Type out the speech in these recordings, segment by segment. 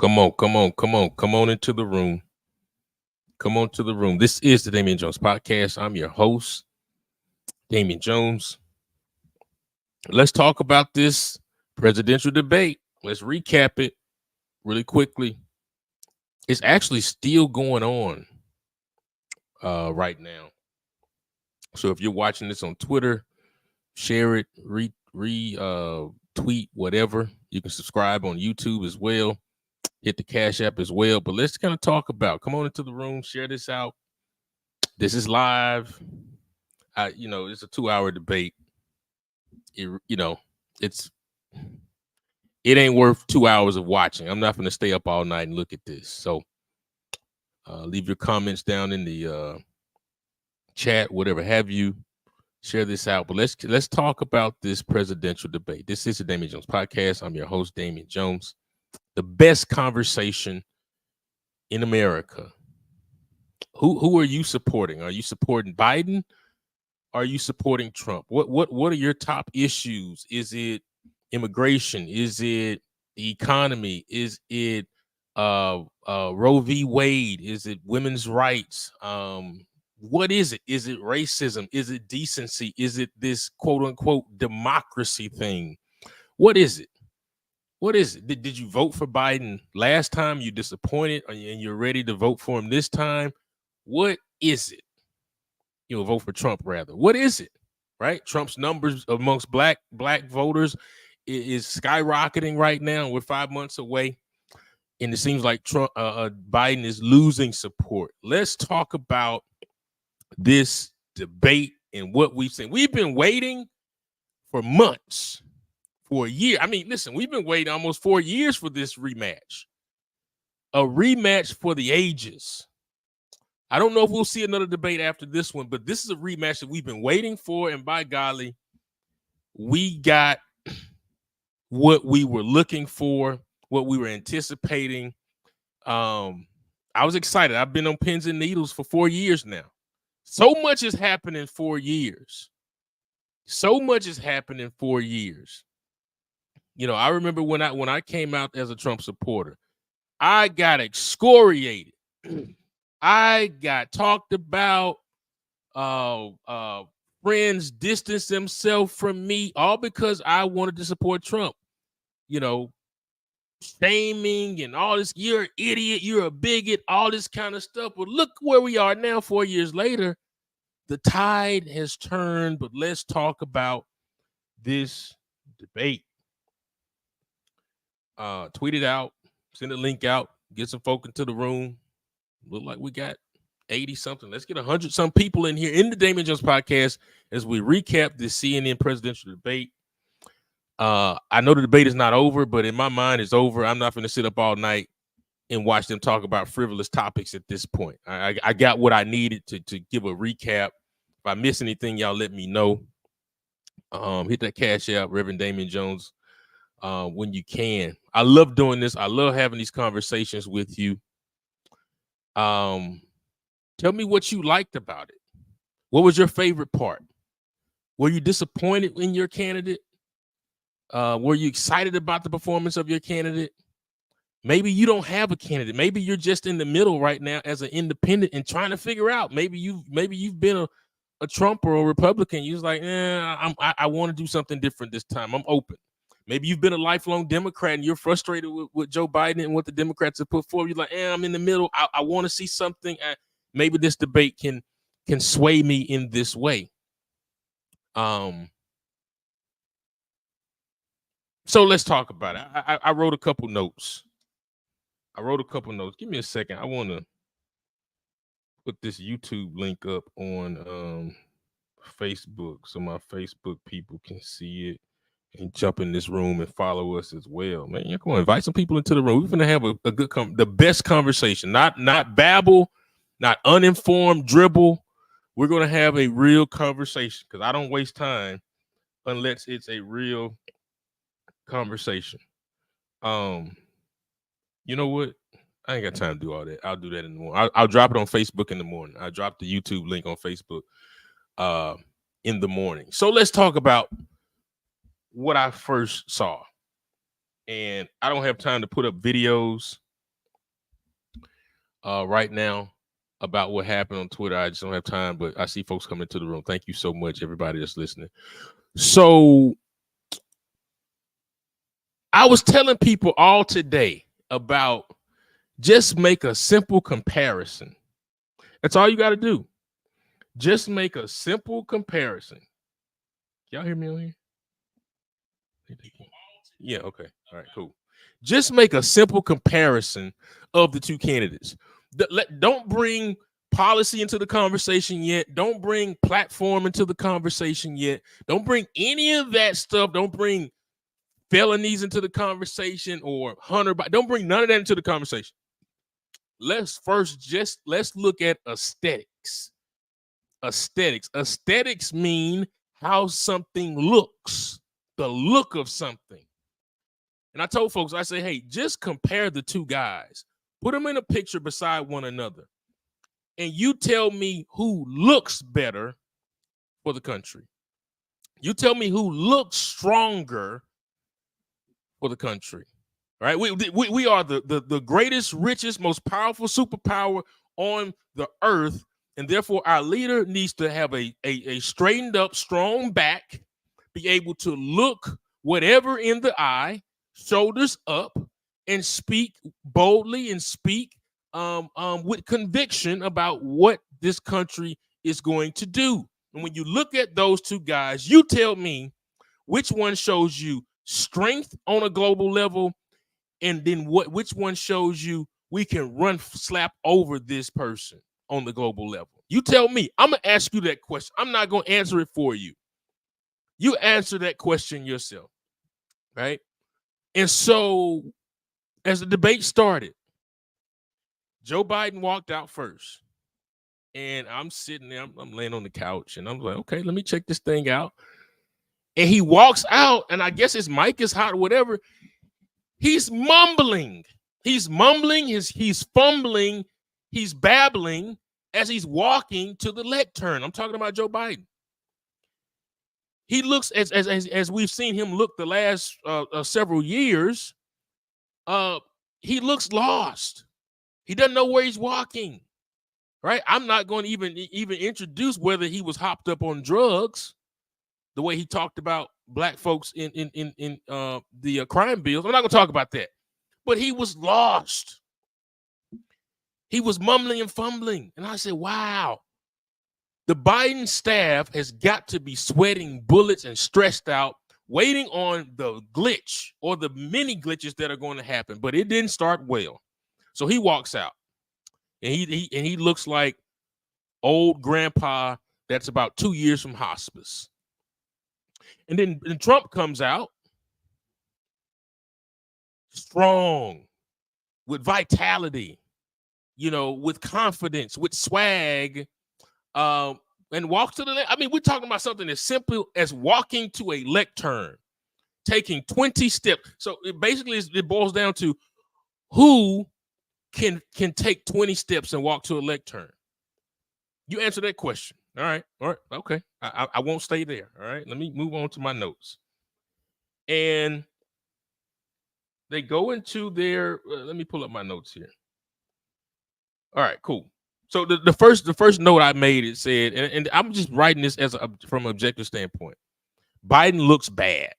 Come on, come on, come on, come on into the room. Come on to the room. This is the Damien Jones podcast. I'm your host, Damien Jones. Let's talk about this presidential debate. Let's recap it really quickly. It's actually still going on right now. So if you're watching this on Twitter, share it, tweet, whatever. You can subscribe on YouTube as well. Hit the CashApp as well. But let's kind of talk about. Come on into the room. Share this out. This is live. It's a 2-hour debate. It ain't worth 2 hours of watching. I'm not going to stay up all night and look at this. So leave your comments down in the chat, whatever have you. Share this out. But let's talk about this presidential debate. This is the Damien Jones podcast. I'm your host, Damien Jones. The best conversation in America. Who are you supporting? Are you supporting Biden? Are you supporting Trump? What are your top issues? Is it immigration? Is it the economy? Is it Roe v. Wade? Is it women's rights? What is it? Is it racism? Is it decency? Is it this quote unquote democracy thing? What is it? What is it? Did you vote for Biden last time? You disappointed and you're ready to vote for him this time? What is it? You'll vote for Trump rather. What is it? Right? Trump's numbers amongst black voters is skyrocketing right now. We're 5 months away. And it seems like Biden is losing support. Let's talk about this debate and what we've seen. We've been waiting for months, for a year. I mean, listen, we've been waiting almost 4 years for this rematch. A rematch for the ages. I don't know if we'll see another debate after this one, but this is a rematch that we've been waiting for. And by golly, we got what we were looking for, what we were anticipating. I was excited. I've been on pins and needles for 4 years now. So much has happened in 4 years. So much has happened in 4 years. You know, I remember when I came out as a Trump supporter, I got excoriated. I got talked about. Friends distanced themselves from me, all because I wanted to support Trump. You know, shaming and all this. You're an idiot. You're a bigot. All this kind of stuff. But look where we are now. 4 years later, the tide has turned. But let's talk about this debate. Tweet it out. Send a link out. Get some folk into the room. Look like we got 80 something. Let's get 100 some people in here in the Damien Jones podcast as we recap the CNN presidential debate. I know the debate is not over, but in my mind it's over. I'm not going to sit up all night and watch them talk about frivolous topics at this point. I got what I needed to give a recap. If I miss anything, y'all let me know. Hit that cash out, RevDamienJones, when you can. I love doing this. I love having these conversations with you. Tell me what you liked about it. What was your favorite part? Were you disappointed in your candidate? Were you excited about the performance of your candidate? Maybe you don't have a candidate. Maybe you're just in the middle right now as an independent and trying to figure out. Maybe you've been a Trump or a Republican. You're like, I want to do something different this time. I'm open. Maybe you've been a lifelong Democrat and you're frustrated with Joe Biden and what the Democrats have put forward. You're like, I'm in the middle. I want to see something. Maybe this debate can sway me in this way. So let's talk about it. I wrote a couple notes. Give me a second. I want to put this YouTube link up on Facebook so my Facebook people can see it and jump in this room and follow us as well. Man, come on, invite some people into the room. We're going to have a good the best conversation, not babble, not uninformed dribble. We're going to have a real conversation because I don't waste time unless it's a real conversation. You know what? I ain't got time to do all that. I'll do that in the morning. I'll drop it on Facebook in the morning. I'll drop the YouTube link on Facebook in the morning. So let's talk about what I first saw. And I don't have time to put up videos right now about what happened on Twitter. I just don't have time, but I see folks coming into the room. Thank you so much, everybody that's listening. So I was telling people all today about just make a simple comparison. That's all you got to do. Just make a simple comparison. Y'all hear me on here? Yeah, okay. All right, cool. Just make a simple comparison of the two candidates. Don't bring policy into the conversation yet. Don't bring platform into the conversation yet. Don't bring any of that stuff. Don't bring felonies into the conversation or Hunter. Don't bring none of that into the conversation. Let's look at aesthetics. Aesthetics mean how something looks, the look of something. And I told folks, I say, hey, just compare the two guys. Put them in a picture beside one another. And you tell me who looks better for the country. You tell me who looks stronger for the country. Right? We are the greatest, richest, most powerful superpower on the earth. And therefore, our leader needs to have a straightened up, strong back, be able to look whatever in the eye, shoulders up, and speak boldly and speak with conviction about what this country is going to do. And when you look at those two guys, you tell me which one shows you strength on a global level, and then which one shows you we can slap over this person on the global level. You tell me. I'm going to ask you that question. I'm not going to answer it for you. You answer that question yourself, right? And so as the debate started, Joe Biden walked out first. And I'm sitting there, I'm laying on the couch, and I'm like, okay, let me check this thing out. And he walks out, and I guess his mic is hot or whatever. He's mumbling. He's fumbling, he's babbling as he's walking to the lectern. I'm talking about Joe Biden. He looks, as we've seen him look the last several years, he looks lost. He doesn't know where he's walking, right? I'm not going to even introduce whether he was hopped up on drugs, the way he talked about black folks in the crime bills. I'm not going to talk about that. But he was lost. He was mumbling and fumbling. And I said, wow, the Biden staff has got to be sweating bullets and stressed out, waiting on the glitch or the many glitches that are going to happen. But it didn't start well. So he walks out. And he looks like old grandpa that's about 2 years from hospice. And then Trump comes out strong, with vitality, with confidence, with swag, and walks to the. I mean, we're talking about something as simple as walking to a lectern, taking 20 steps. So it boils down to who can take 20 steps and walk to a lectern. You answer that question. All right, okay. I won't stay there. All right, let me move on to my notes. And they go into their. Let me pull up my notes here. All right, cool. So the first note I made, it said, and I'm just writing this from an objective standpoint. Biden looks bad.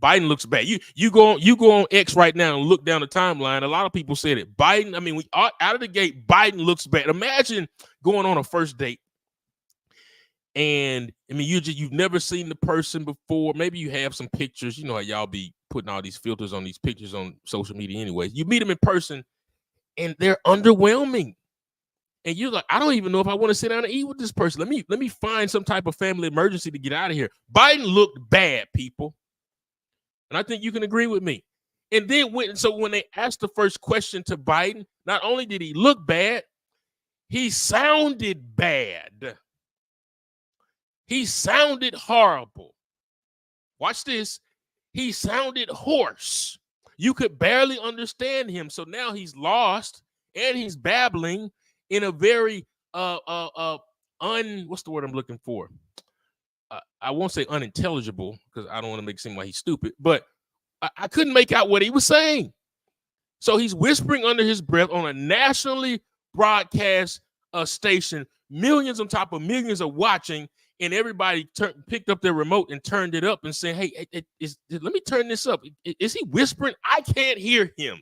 Biden looks bad. You go on X right now and look down the timeline. A lot of people said it. Biden. I mean, we out of the gate. Biden looks bad. Imagine going on a first date, and I mean, you've never seen the person before. Maybe you have some pictures. You know how y'all be putting all these filters on these pictures on social media. Anyways, you meet them in person, and they're underwhelming. And you're like, I don't even know if I want to sit down and eat with this person. Let me find some type of family emergency to get out of here. Biden looked bad, people. And I think you can agree with me. And then when they asked the first question to Biden, not only did he look bad, he sounded bad. He sounded horrible. Watch this. He sounded hoarse. You could barely understand him. So now he's lost and he's babbling in a very what's the word I'm looking for? I won't say unintelligible because I don't want to make it seem like he's stupid, but I couldn't make out what he was saying. So he's whispering under his breath on a nationally broadcast station. Millions on top of millions are watching, and everybody picked up their remote and turned it up and saying, hey, let me turn this up. Is he whispering? I can't hear him.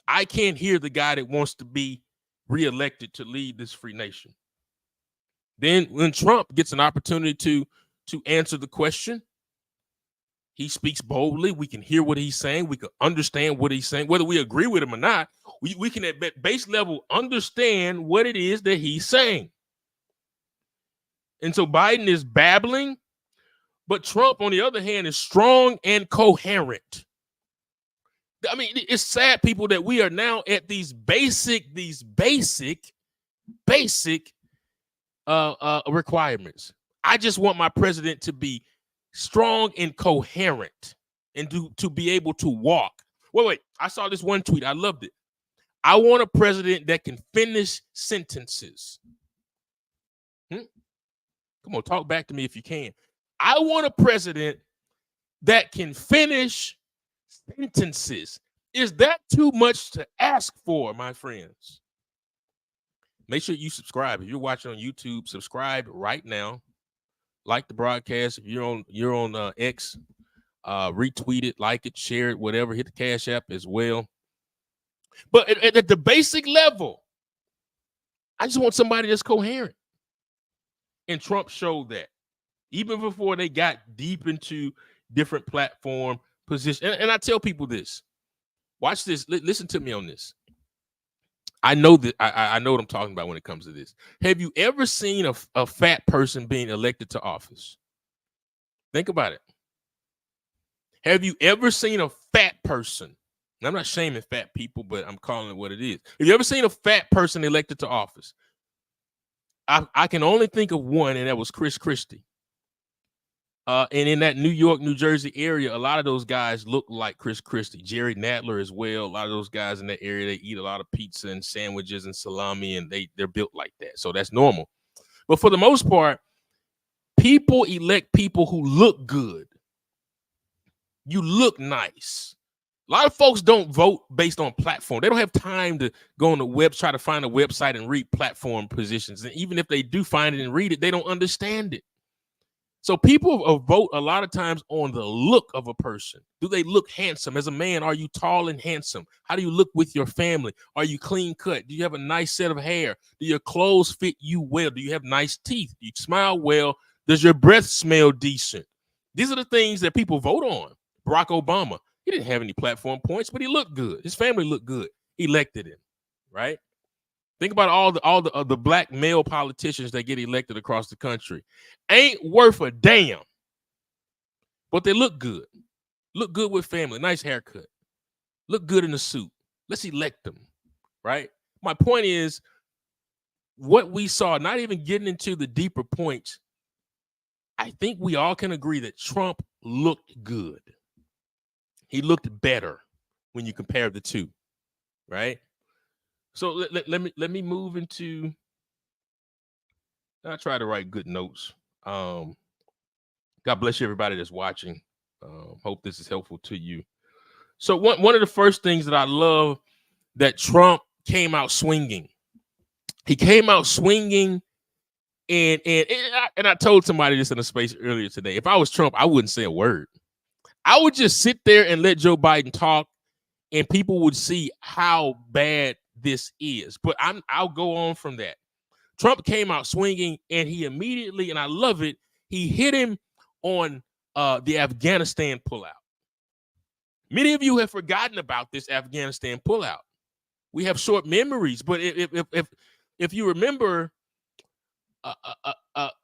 I can't hear the guy that wants to be reelected to lead this free nation. Then when Trump gets an opportunity to answer the question, he speaks boldly. We can hear what he's saying. We can understand what he's saying. Whether we agree with him or not, we can at base level understand what it is that he's saying. And so Biden is babbling, but Trump, on the other hand, is strong and coherent. I mean, it's sad, people, that we are now at these basic requirements. I just want my president to be strong and coherent and to be able to walk. Wait, I saw this one tweet. I loved it. I want a president that can finish sentences. Come on, talk back to me if you can. I want a president that can finish sentences. Is that too much to ask for, my friends? Make sure you subscribe. If you're watching on YouTube, subscribe right now. Like the broadcast. If you're on X, retweet it, like it, share it, whatever. Hit the Cash App as well. But at the basic level, I just want somebody that's coherent. And Trump showed that even before they got deep into different platform positions. And I tell people this. Watch this. Listen to me on this. I know that I know what I'm talking about when it comes to this. Have you ever seen a fat person being elected to office? Think about it. Have you ever seen a fat person? And I'm not shaming fat people, but I'm calling it what it is. Have you ever seen a fat person elected to office? I can only think of one, and that was Chris Christie. And in that New York, New Jersey area, a lot of those guys look like Chris Christie. Jerry Nadler as well. A lot of those guys in that area, they eat a lot of pizza and sandwiches and salami, and they're built like that. So that's normal. But for the most part, people elect people who look good. You look nice. A lot of folks don't vote based on platform. They don't have time to go on the web, try to find a website and read platform positions. And even if they do find it and read it, they don't understand it. So people vote a lot of times on the look of a person. Do they look handsome? As a man, are you tall and handsome? How do you look with your family? Are you clean cut? Do you have a nice set of hair? Do your clothes fit you well? Do you have nice teeth? Do you smile well? Does your breath smell decent? These are the things that people vote on. Barack Obama, he didn't have any platform points, but he looked good. His family looked good. Elected him, right? Think about all the black male politicians that get elected across the country. Ain't worth a damn, but they look good. Look good with family, nice haircut. Look good in a suit. Let's elect them, right? My point is, what we saw, not even getting into the deeper points, I think we all can agree that Trump looked good. He looked better when you compare the two, right? So let me move into. I try to write good notes. God bless you, everybody that's watching. Hope this is helpful to you. So one of the first things that I love, that Trump came out swinging. He came out swinging, and I told somebody this in a space earlier today. If I was Trump, I wouldn't say a word. I would just sit there and let Joe Biden talk, and people would see how bad this is. But I'll go on from that. Trump came out swinging, and he immediately, and I love it, he hit him on the Afghanistan pullout. Many of you have forgotten about this Afghanistan pullout. We have short memories, but if you remember,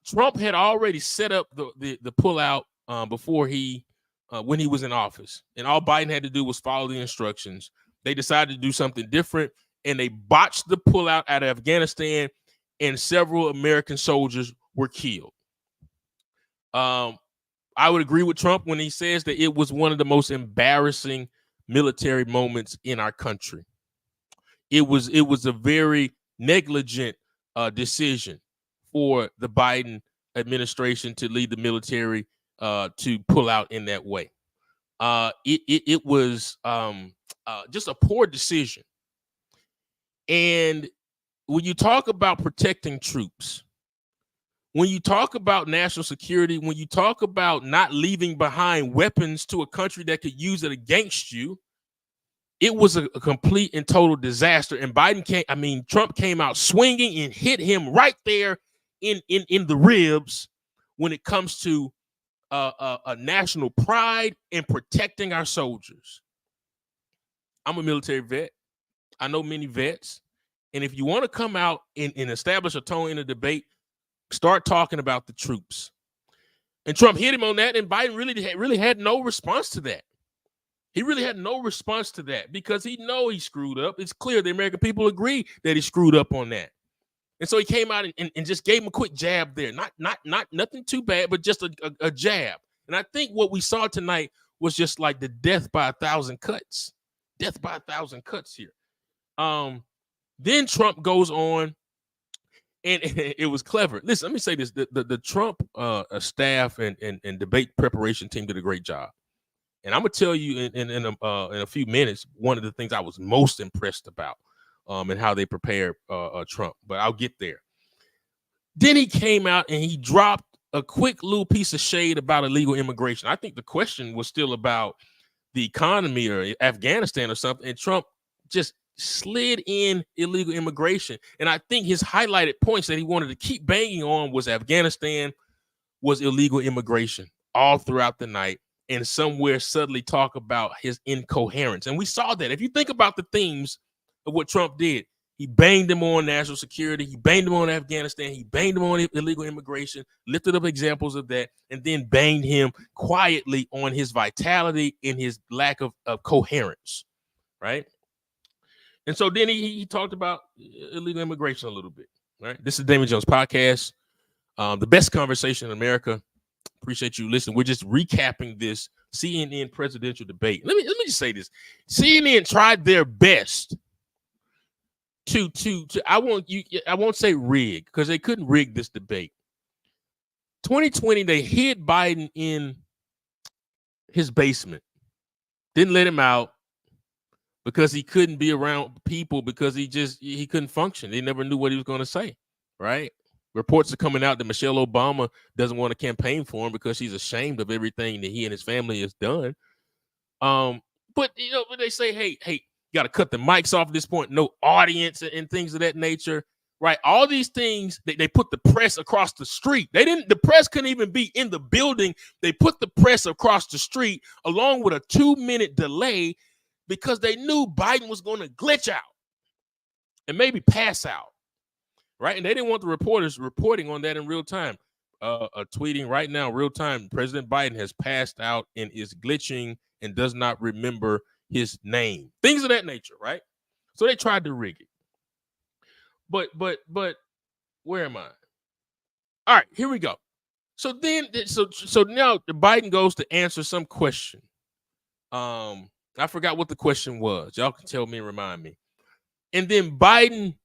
Trump had already set up the pullout before when he was in office, and all Biden had to do was follow the instructions. They decided to do something different, and they botched the pullout out of Afghanistan, and several American soldiers were killed. I would agree with Trump when he says that it was one of the most embarrassing military moments in our country. It was a very negligent decision for the Biden administration to lead the military to pull out in that way. It was just a poor decision. And when you talk about protecting troops, when you talk about national security, when you talk about not leaving behind weapons to a country that could use it against you, it was a complete and total disaster. And Trump came out swinging and hit him right there in the ribs when it comes to a national pride and protecting our soldiers. I'm a military vet. I know many vets. And if you want to come out and establish a tone in a debate, start talking about the troops. And Trump hit him on that, and Biden really had no response to that. He really had no response to that because he screwed up. It's clear the American people agree that he screwed up on that. And so he came out and just gave him a quick jab there. Not nothing too bad, but just a jab. And I think what we saw tonight was just like the death by 1,000 cuts. Death by 1,000 cuts here. Then Trump goes on, and it was clever. Listen, let me say this: the Trump staff and debate preparation team did a great job. And I'm gonna tell you in a few minutes one of the things I was most impressed about, and how they prepared Trump. But I'll get there. Then he came out and he dropped a quick little piece of shade about illegal immigration. I think the question was still about the economy or Afghanistan or something, and Trump just slid in illegal immigration. And I think his highlighted points that he wanted to keep banging on was Afghanistan, was illegal immigration all throughout the night, and somewhere subtly talk about his incoherence. And we saw that. If you think about the themes of what Trump did, he banged him on national security, he banged him on Afghanistan, he banged him on illegal immigration, lifted up examples of that, and then banged him quietly on his vitality and his lack of coherence, right? And so then he talked about illegal immigration a little bit, right? This is Damien Jones podcast, the best conversation in America. Appreciate you listening. We're just recapping this CNN presidential debate. Let me just say this: CNN tried their best to I won't say rig, because they couldn't rig this debate. 2020, they hid Biden in his basement, didn't let him out because he couldn't be around people, because he couldn't function. They never knew what he was going to say, right? Reports are coming out that Michelle Obama doesn't want to campaign for him because she's ashamed of everything that he and his family has done. But they say, hey, you got to cut the mics off at this point, no audience and things of that nature, right? All these things, they put the press across the street. The press couldn't even be in the building. They put the press across the street along with a 2-minute delay because they knew Biden was going to glitch out and maybe pass out. Right. And they didn't want the reporters reporting on that in real time. Tweeting right now, real time, President Biden has passed out and is glitching and does not remember his name. Things of that nature. Right. So they tried to rig it. But where am I? All right, here we go. So then so now Biden goes to answer some question. I forgot what the question was. Y'all can tell me and remind me. And then Biden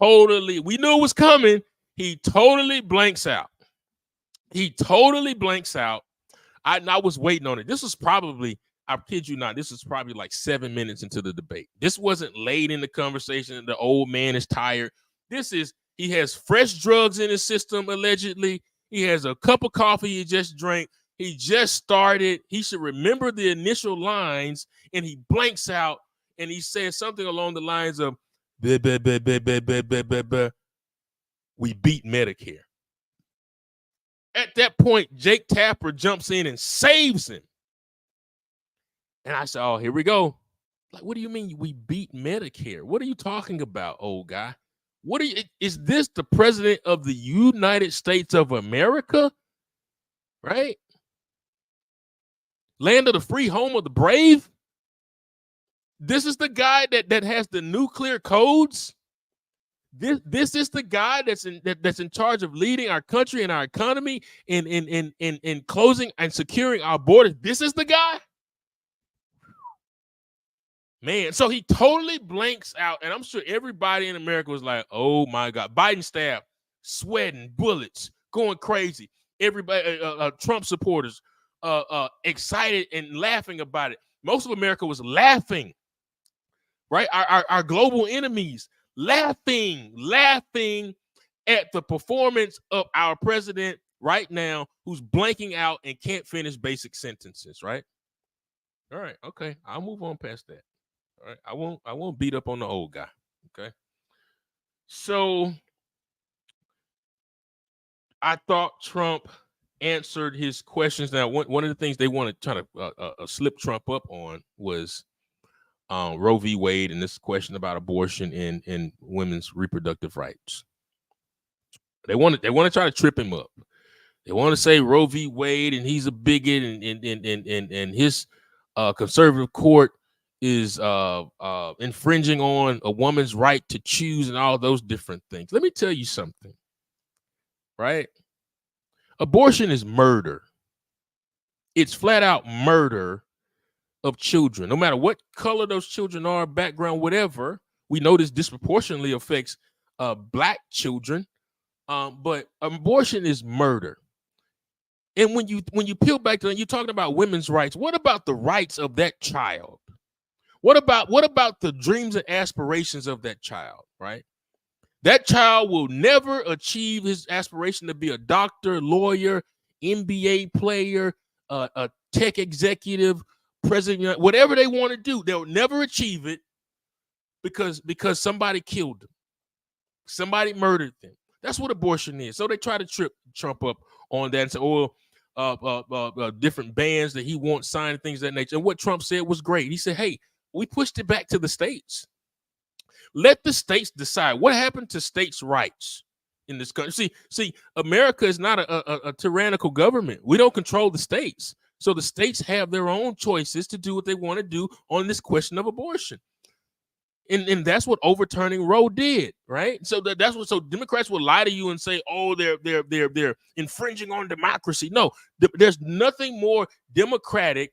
we knew it was coming. He totally blanks out. I was waiting on it. This was probably, I kid you not, this was probably like 7 minutes into the debate. This wasn't late in the conversation. The old man is tired. He has fresh drugs in his system, allegedly. He has a cup of coffee he just drank. He just started. He should remember the initial lines, and he blanks out, and he says something along the lines of, we beat Medicare. At that point, Jake Tapper jumps in and saves him. And I said, oh, here we go. Like, what do you mean we beat Medicare? What are you talking about, old guy? Is this the president of the United States of America? Right? Land of the free, home of the brave? This is the guy that has the nuclear codes. This is the guy that's in charge of leading our country and our economy in closing and securing our borders. This is the guy. Man, so he totally blanks out, and I'm sure everybody in America was like, "Oh my God!" Biden staff sweating bullets, going crazy. Everybody, Trump supporters excited and laughing about it. Most of America was laughing, right? Our global enemies laughing at the performance of our president right now, who's blanking out and can't finish basic sentences, right? All right, okay, I'll move on past that. All right, I won't beat up on the old guy. Okay, so I thought Trump answered his questions. Now, one of the things they want to try to slip Trump up on was Roe v. Wade and this question about abortion and women's reproductive rights. They want to try to trip him up. They want to say Roe v. Wade and he's a bigot and his conservative court is infringing on a woman's right to choose and all those different things. Let me tell you something, right? Abortion is murder. It's flat out murder of children, no matter what color those children are, background, whatever. We know this disproportionately affects Black children, but abortion is murder. And when you peel back to it, you're talking about women's rights. What about the rights of that child? What about the dreams and aspirations of that child, right? That child will never achieve his aspiration to be a doctor, lawyer, NBA player, a tech executive, president, whatever they want to do. They'll never achieve it because somebody killed them. Somebody murdered them. That's what abortion is. So they try to trip Trump up on that and say, different bans that he won't sign, things of that nature. And what Trump said was great. He said, hey, we pushed it back to the states. Let the states decide. What happened to states' rights in this country? See, America is not a tyrannical government. We don't control the states. So the states have their own choices to do what they want to do on this question of abortion. And that's what overturning Roe did, right? So so Democrats will lie to you and say, oh, they're infringing on democracy. No, there's nothing more democratic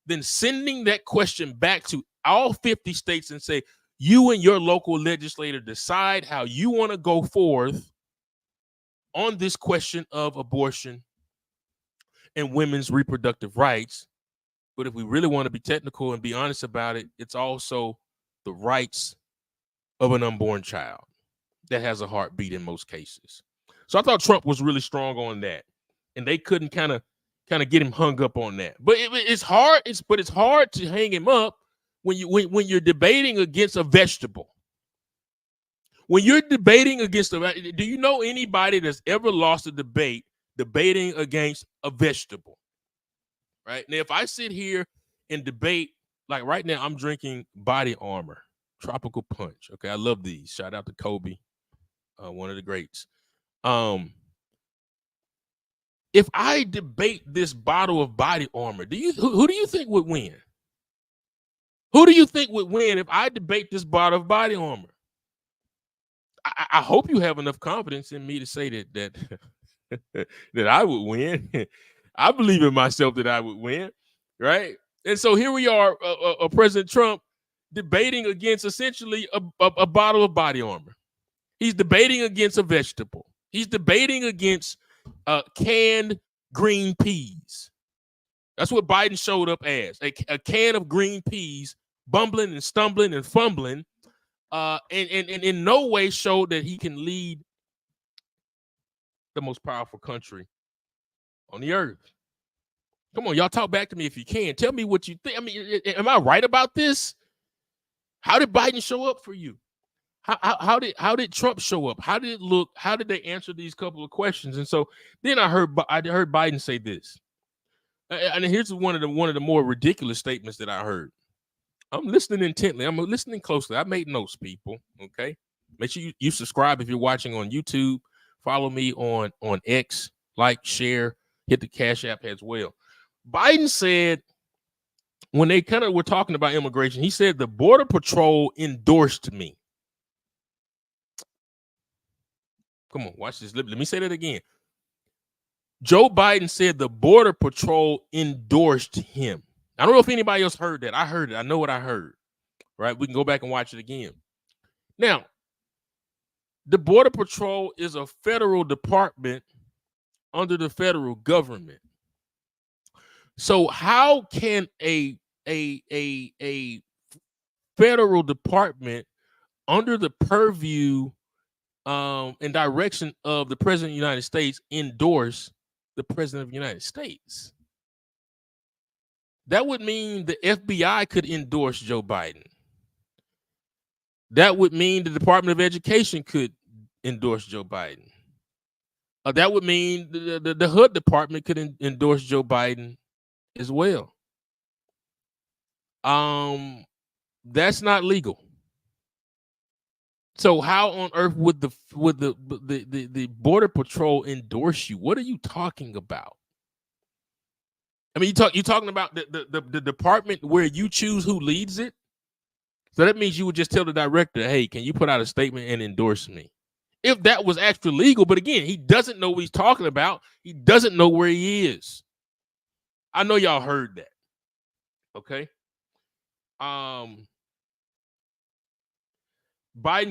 than sending that question back to all 50 states and say, you and your local legislator decide how you want to go forth on this question of abortion and women's reproductive rights. But if we really want to be technical and be honest about it, it's also the rights of an unborn child that has a heartbeat in most cases. So I thought Trump was really strong on that, and they couldn't kind of get him hung up on that. But it's hard. It's hard to hang him up when you're debating against a vegetable. When you're debating against do you know anybody that's ever lost a debate debating against a vegetable? Right now, if I sit here and debate, like right now, I'm drinking Body Armor Tropical Punch. Okay, I love these. Shout out to Kobe, one of the greats. If I debate this bottle of Body Armor, who do you think would win? Who do you think would win if I debate this bottle of Body Armor? I hope you have enough confidence in me to say that that I would win. I believe in myself that I would win, right? And so here we are, President Trump debating against essentially a bottle of Body Armor. He's debating against a vegetable. He's debating against canned green peas. That's what Biden showed up as, a can of green peas, bumbling and stumbling and fumbling, and in no way showed that he can lead the most powerful country on the earth. Come on, y'all, talk back to me if you can. Tell me what you think. I mean, am I right about this? How did Biden show up for you? How did Trump show up? How did it look? How did they answer these couple of questions? And so then I heard Biden say this. And here's one of the more ridiculous statements that I heard. I'm listening intently. I'm listening closely. I made notes, people. Okay, make sure you subscribe if you're watching on YouTube. Follow me on X. Like, share, hit the Cash App as well. Biden said, when they kind of were talking about immigration, he said the Border Patrol endorsed me. Come on, watch this. Let me say that again. Joe Biden said the Border Patrol endorsed him. I don't know if anybody else heard that. I heard it. I know what I heard. Right? We can go back and watch it again. Now, the Border Patrol is a federal department under the federal government. So how can a federal department under the purview and direction of the president of the United States endorse the president of the United States? That would mean the FBI could endorse Joe Biden. That would mean the Department of Education could endorse Joe Biden. That would mean the HUD department could endorse Joe Biden as well. That's not legal. So how on earth would the Border Patrol endorse you? What are you talking about? I mean, you're talking about the department where you choose who leads it. So that means you would just tell the director, hey, can you put out a statement and endorse me? If that was actually legal, but again, he doesn't know what he's talking about. He doesn't know where he is. I know y'all heard that. Okay. Biden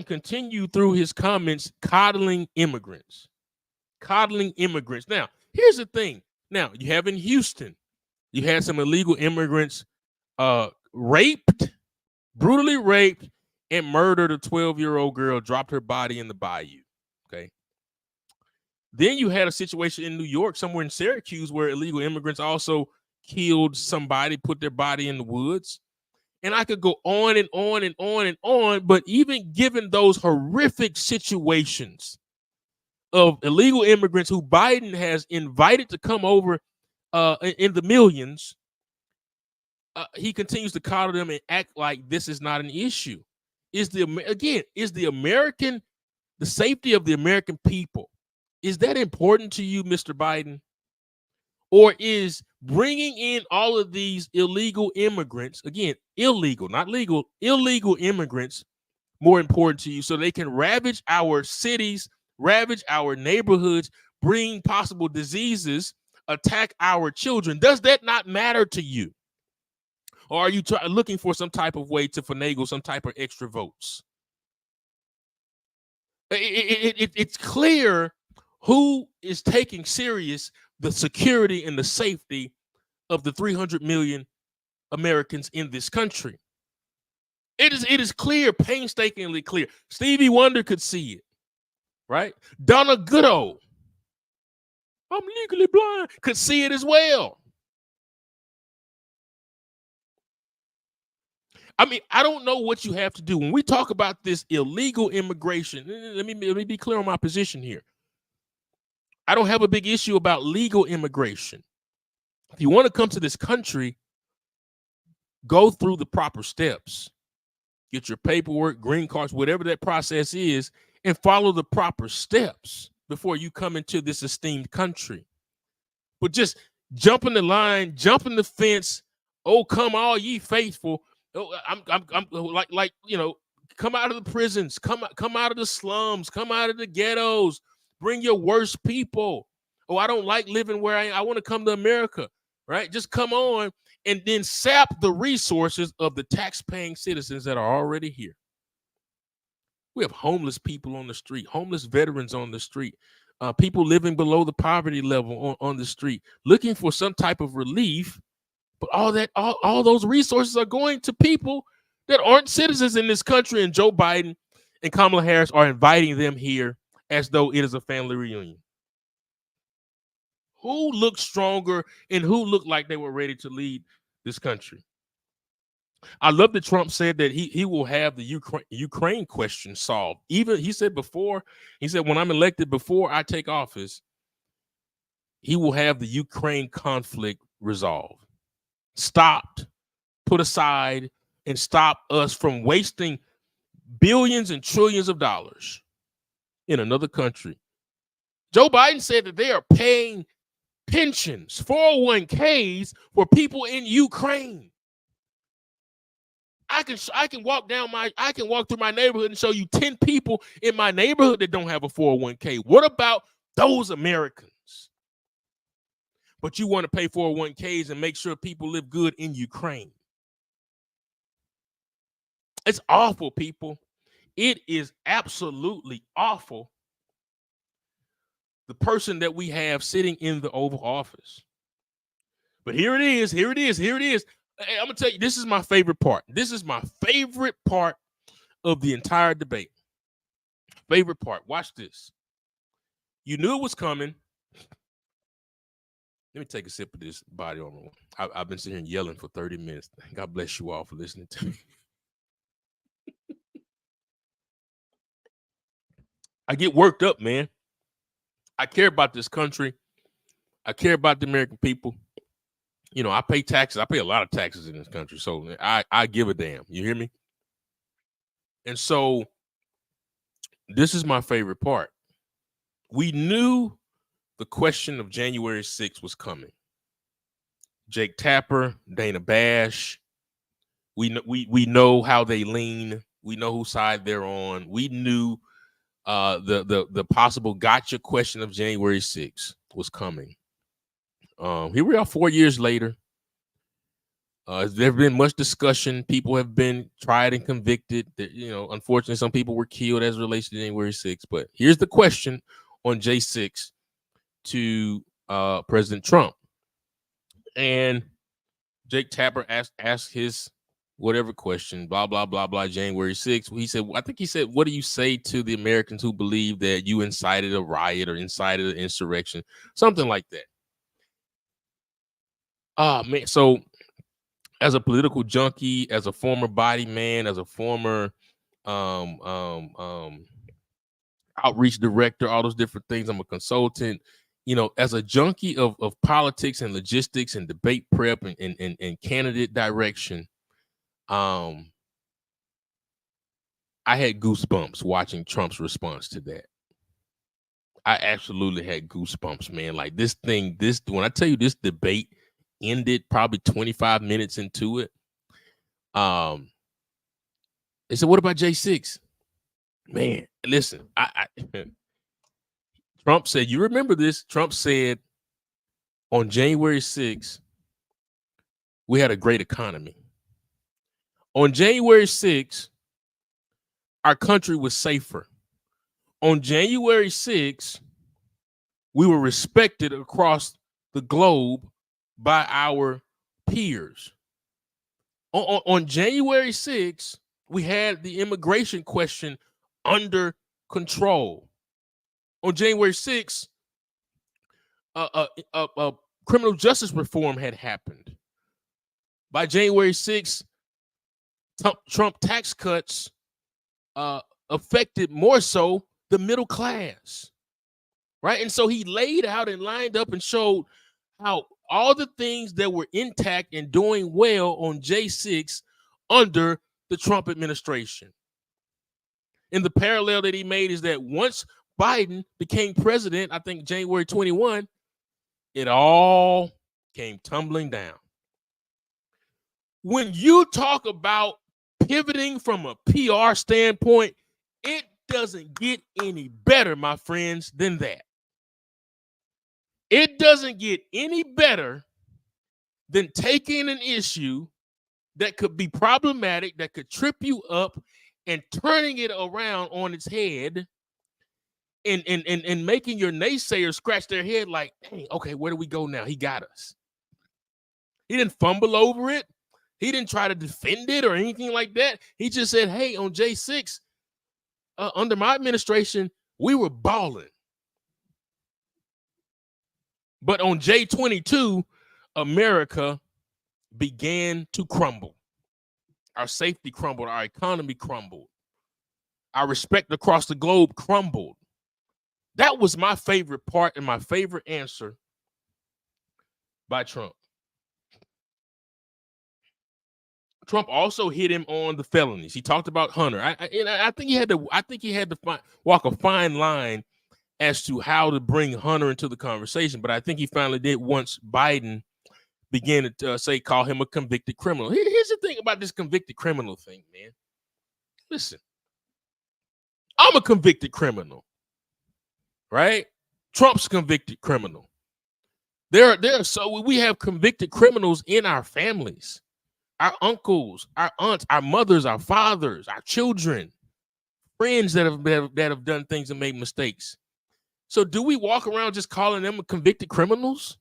continued through his comments coddling immigrants. Now, here's the thing. Now, you have in Houston, you had some illegal immigrants brutally raped, and murdered a 12-year-old girl, dropped her body in the bayou. Okay. Then you had a situation in New York, somewhere in Syracuse, where illegal immigrants also killed somebody, put their body in the woods. And I could go on and on and on and on. But even given those horrific situations of illegal immigrants who Biden has invited to come over in the millions, he continues to coddle them and act like this is not an issue. Is the safety of the American people, is that important to you, Mr. Biden? Or is bringing in all of these illegal immigrants, again, illegal, not legal, illegal immigrants, more important to you so they can ravage our cities, ravage our neighborhoods, bring possible diseases, attack our children? Does that not matter to you? Or are you looking for some type of way to finagle some type of extra votes? It's clear who is taking serious the security and the safety of the 300 million Americans in this country. It is clear, painstakingly clear. Stevie Wonder could see it, right? Donna Goodall, I'm legally blind, could see it as well. I mean, I don't know what you have to do when we talk about this illegal immigration. Let me be clear on my position here. I don't have a big issue about legal immigration. If you want to come to this country, go through the proper steps. Get your paperwork, green cards, whatever that process is, and follow the proper steps before you come into this esteemed country. But just jump in the line, jump in the fence. Oh, come all ye faithful. Oh, I'm like come out of the prisons, come out of the slums, come out of the ghettos. Bring your worst people. Oh, I don't like living where I want to come to America, right? Just come on and then sap the resources of the tax-paying citizens that are already here. We have homeless people on the street, homeless veterans on the street, people living below the poverty level on the street, looking for some type of relief. But all those resources are going to people that aren't citizens in this country, and Joe Biden and Kamala Harris are inviting them here as though it is a family reunion. Who looked stronger and who looked like they were ready to lead this country? I love that Trump said that he will have the Ukraine question solved. Even he said when I'm elected, before I take office, he will have the Ukraine conflict resolved, stopped, put aside, and stop us from wasting billions and trillions of dollars in another country. Joe Biden said that they are paying pensions, 401ks for people in Ukraine. I can walk through my neighborhood and show you 10 people in my neighborhood that don't have a 401k. What about those Americans? But you want to pay 401ks and make sure people live good in Ukraine. It's awful, people. It is absolutely awful. The person that we have sitting in the Oval Office. But here it is. Here it is. Here it is. Hey, I'm gonna tell you, this is my favorite part. This is my favorite part of the entire debate. Favorite part. Watch this. You knew it was coming. Let me take a sip of this body armor. I've been sitting here yelling for 30 minutes. God bless you all for listening to me. I get worked up, man. I care about this country. I care about the American people. You know, I pay taxes. I pay a lot of taxes in this country. So I give a damn. You hear me? And so this is my favorite part. We knew the question of January 6th was coming. Jake Tapper, Dana Bash. We know how they lean. We know whose side they're on. We knew the possible gotcha question of January 6th was coming. Here we are 4 years later. There have been much discussion. People have been tried and convicted. You know, unfortunately, some people were killed as it relates to January 6th. But here's the question on J6 to President Trump. And Jake Tapper asked his whatever question, blah, blah, blah, blah, January 6th. He said, I think he said, what do you say to the Americans who believe that you incited a riot or incited an insurrection? Something like that. Man. So as a political junkie, as a former body man, as a former outreach director, all those different things, I'm a consultant. You know, as a junkie of politics and logistics and debate prep and candidate direction, I had goosebumps watching Trump's response to that. I absolutely had goosebumps, man. Like when I tell you this debate ended probably 25 minutes into it. They said, what about J6? Man, listen, Trump said, you remember this? Trump said on January 6th, we had a great economy. On January 6th, our country was safer. On January 6th, we were respected across the globe by our peers. On January 6th, we had the immigration question under control. On January 6th, criminal justice reform had happened. By January 6th, Trump tax cuts affected more so the middle class, right? And so he laid out and lined up and showed how all the things that were intact and doing well on J6 under the Trump administration. And the parallel that he made is that once Biden became president, I think January 21, it all came tumbling down. When you talk about pivoting from a PR standpoint, it doesn't get any better, my friends, than that. It doesn't get any better than taking an issue that could be problematic, that could trip you up, and turning it around on its head and making your naysayers scratch their head like, hey, okay, where do we go now? He got us. He didn't fumble over it. He didn't try to defend it or anything like that. He just said, hey, on J6, under my administration, we were balling. But on J22, America began to crumble. Our safety crumbled. Our economy crumbled. Our respect across the globe crumbled. That was my favorite part and my favorite answer by Trump. Trump also hit him on the felonies. He talked about Hunter. I think he had to walk a fine line as to how to bring Hunter into the conversation. But I think he finally did once Biden began to call him a convicted criminal. Here's the thing about this convicted criminal thing, man. Listen, I'm a convicted criminal, right? Trump's a convicted criminal. We have convicted criminals in our families. Our uncles, our aunts, our mothers, our fathers, our children, friends that have done things and made mistakes. So do we walk around just calling them convicted criminals?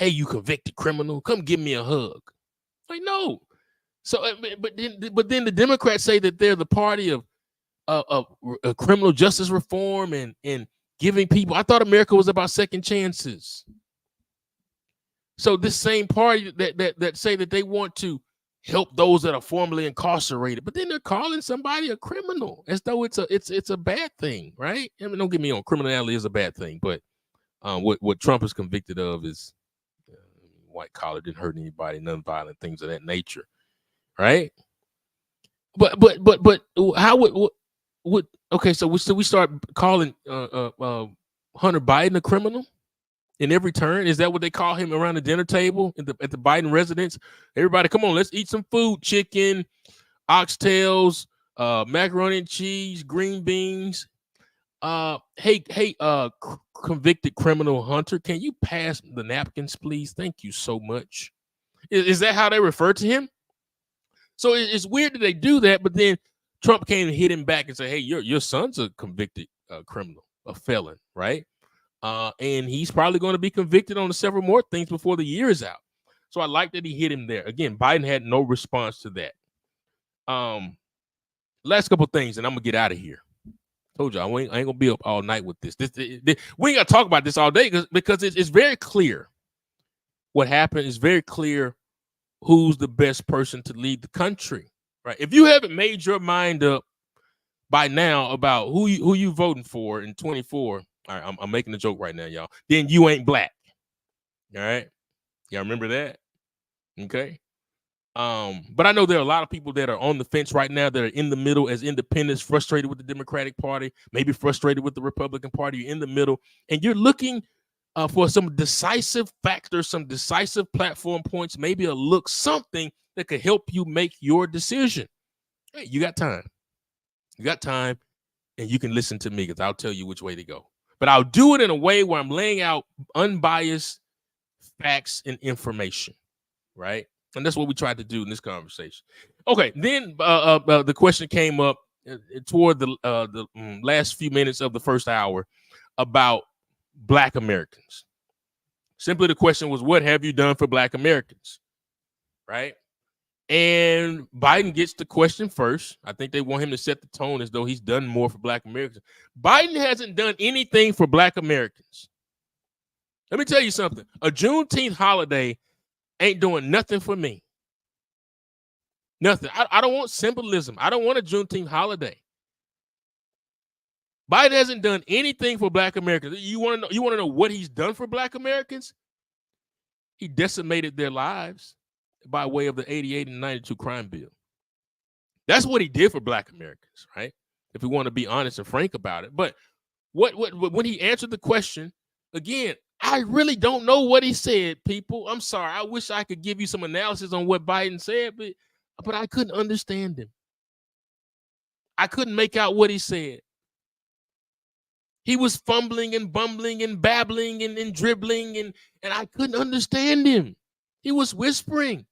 hey, you convicted criminal, come give me a hug. Like, no. So, but then the Democrats say that they're the party of criminal justice reform and giving people. I thought America was about second chances. So this same party that say that they want to help those that are formerly incarcerated, but then they're calling somebody a criminal as though it's a bad thing, right? I mean, don't get me wrong, criminality is a bad thing, but what Trump is convicted of is white collar, didn't hurt anybody, nonviolent things of that nature, right? But how would okay? So we start calling Hunter Biden a criminal in every turn? Is that what they call him around the dinner table at the Biden residence? Everybody, come on, let's eat some food: chicken, oxtails, macaroni and cheese, green beans. Hey, convicted criminal Hunter, can you pass the napkins, please? Thank you so much. Is that how they refer to him? So it's weird that they do that, but then Trump came and hit him back and said, hey, your son's a convicted criminal, a felon, right? And he's probably going to be convicted on several more things before the year is out. So I like that he hit him there. Again, Biden had no response to that. Last couple things, and I'm going to get out of here. Told you, I ain't going to be up all night with this. We ain't got to talk about this all day because it's very clear what happened. It's very clear who's the best person to lead the country, right? If you haven't made your mind up by now about who you voting for in 24, all right, I'm making a joke right now, y'all, then you ain't black. All right? Y'all remember that? Okay. But I know there are a lot of people that are on the fence right now that are in the middle as independents, frustrated with the Democratic Party, maybe frustrated with the Republican Party. You're in the middle, and you're looking for some decisive factors, some decisive platform points, maybe a look, something that could help you make your decision. Hey, you got time. You got time, and you can listen to me because I'll tell you which way to go. But I'll do it in a way where I'm laying out unbiased facts and information, right? And that's what we tried to do in this conversation. Okay, then the question came up toward the last few minutes of the first hour about Black Americans. Simply the question was, what have you done for Black Americans? Right? And Biden gets the question first. I think they want him to set the tone as though he's done more for Black Americans. Biden hasn't done anything for Black Americans. Let me tell you something. A Juneteenth holiday ain't doing nothing for me. Nothing. I don't want symbolism. I don't want a Juneteenth holiday. Biden hasn't done anything for Black Americans. You want to know what he's done for Black Americans? He decimated their lives by way of the 88 and 92 crime bill. That's what he did for Black Americans, right? If we want to be honest and frank about it. But when he answered the question, again, I really don't know what he said, people. I'm sorry. I wish I could give you some analysis on what Biden said, but I couldn't understand him. I couldn't make out what he said. He was fumbling and bumbling and babbling and dribbling, and I couldn't understand him. He was whispering.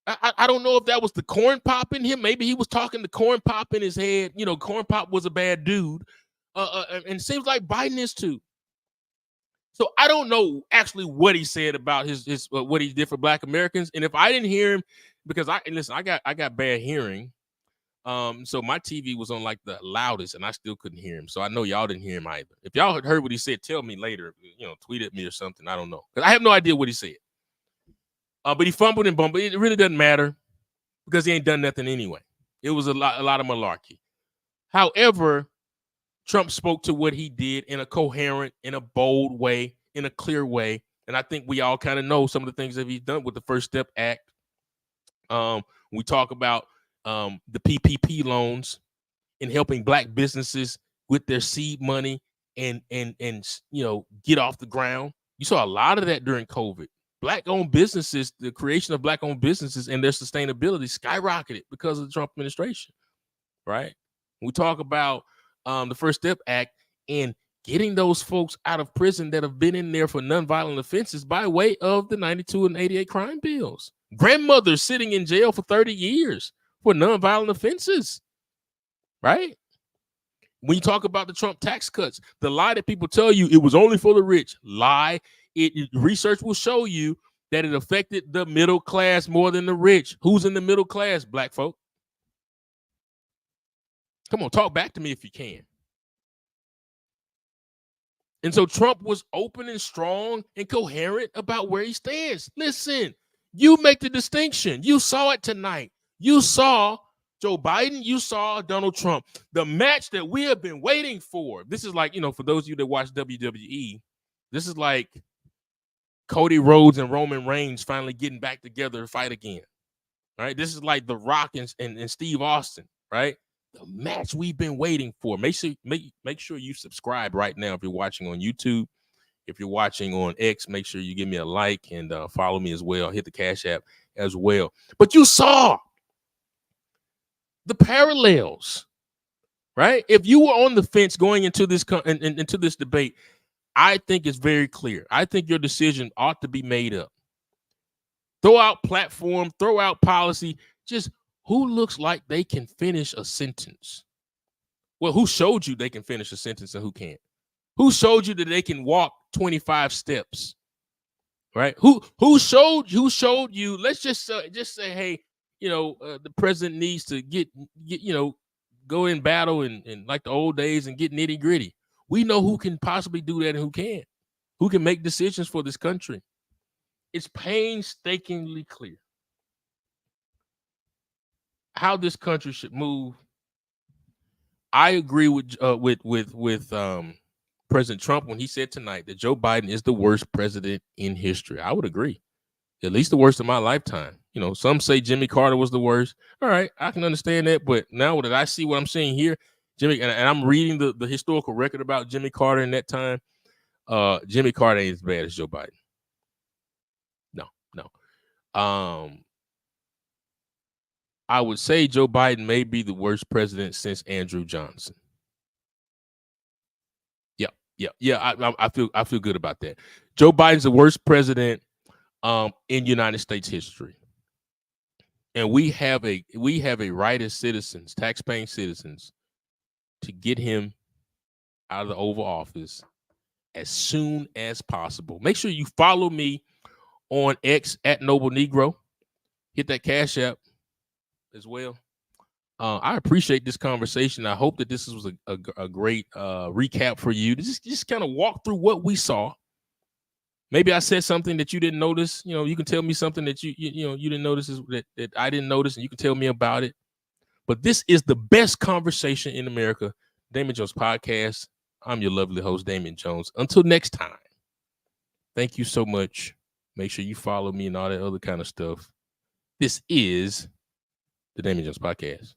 I don't know if that was the corn pop in him. Maybe he was talking to corn pop in his head. You know, corn pop was a bad dude. And it seems like Biden is too. So I don't know actually what he said about his what he did for Black Americans. And if I didn't hear him, because I got bad hearing. So my TV was on like the loudest and I still couldn't hear him. So I know y'all didn't hear him either. If y'all had heard what he said, tell me later, tweet at me or something. I don't know. Because I have no idea what he said. But he fumbled and bumbled. It really doesn't matter because he ain't done nothing anyway. It was a lot of malarkey. However, Trump spoke to what he did in a coherent, in a bold way, in a clear way. And I think we all kind of know some of the things that he's done with the First Step Act. We talk about the PPP loans and helping Black businesses with their seed money and get off the ground. You saw a lot of that during COVID. Black-owned businesses, the creation of Black-owned businesses and their sustainability skyrocketed because of the Trump administration, right? We talk about the First Step Act and getting those folks out of prison that have been in there for nonviolent offenses by way of the 92 and 88 crime bills. Grandmothers sitting in jail for 30 years for nonviolent offenses, right? When you talk about the Trump tax cuts, the lie that people tell you it was only for the rich, lie. Research will show you that it affected the middle class more than the rich. Who's in the middle class, black folk? Come on, talk back to me if you can. And so Trump was open and strong and coherent about where he stands. Listen, you make the distinction. You saw it tonight. You saw Joe Biden. You saw Donald Trump. The match that we have been waiting for. This is like, for those of you that watch WWE, this is like Cody Rhodes and Roman Reigns finally getting back together to fight again. Right? This is like The Rock and Steve Austin, right? The match we've been waiting for. Make sure you subscribe right now if you're watching on YouTube. If you're watching on X, make sure you give me a like and follow me as well. Hit the Cash App as well. But you saw the parallels, right? If you were on the fence going into this into this debate, I think it's very clear. I think your decision ought to be made up. Throw out platform, throw out policy. Just who looks like they can finish a sentence? Well, who showed you they can finish a sentence and who can't? Who showed you that they can walk 25 steps? Right? Who showed you? Let's just say, hey, the president needs to get go in battle and like the old days and get nitty gritty. We know who can possibly do that and who can't. Who can make decisions for this country? It's painstakingly clear how this country should move. I agree with President Trump when he said tonight that Joe Biden is the worst president in history. I would agree, at least the worst of my lifetime. Some say Jimmy Carter was the worst. All right, I can understand that, but now that I see what I'm seeing here, Jimmy, and I'm reading the historical record about Jimmy Carter in that time, Jimmy Carter ain't as bad as Joe Biden. No. I would say Joe Biden may be the worst president since Andrew Johnson. Yeah. I feel good about that. Joe Biden's the worst president in United States history, and we have a right as citizens, tax-paying citizens, to get him out of the Oval Office as soon as possible. Make sure you follow me on X at Noble Negro. Hit that Cash App as well. I appreciate this conversation. I hope that this was a great recap for you to just kind of walk through what we saw. Maybe I said something that you didn't notice. You can tell me something that you didn't notice that I didn't notice, and you can tell me about it. But this is the best conversation in America. Damien Jones Podcast. I'm your lovely host, Damien Jones. Until next time, thank you so much. Make sure you follow me and all that other kind of stuff. This is the Damien Jones Podcast.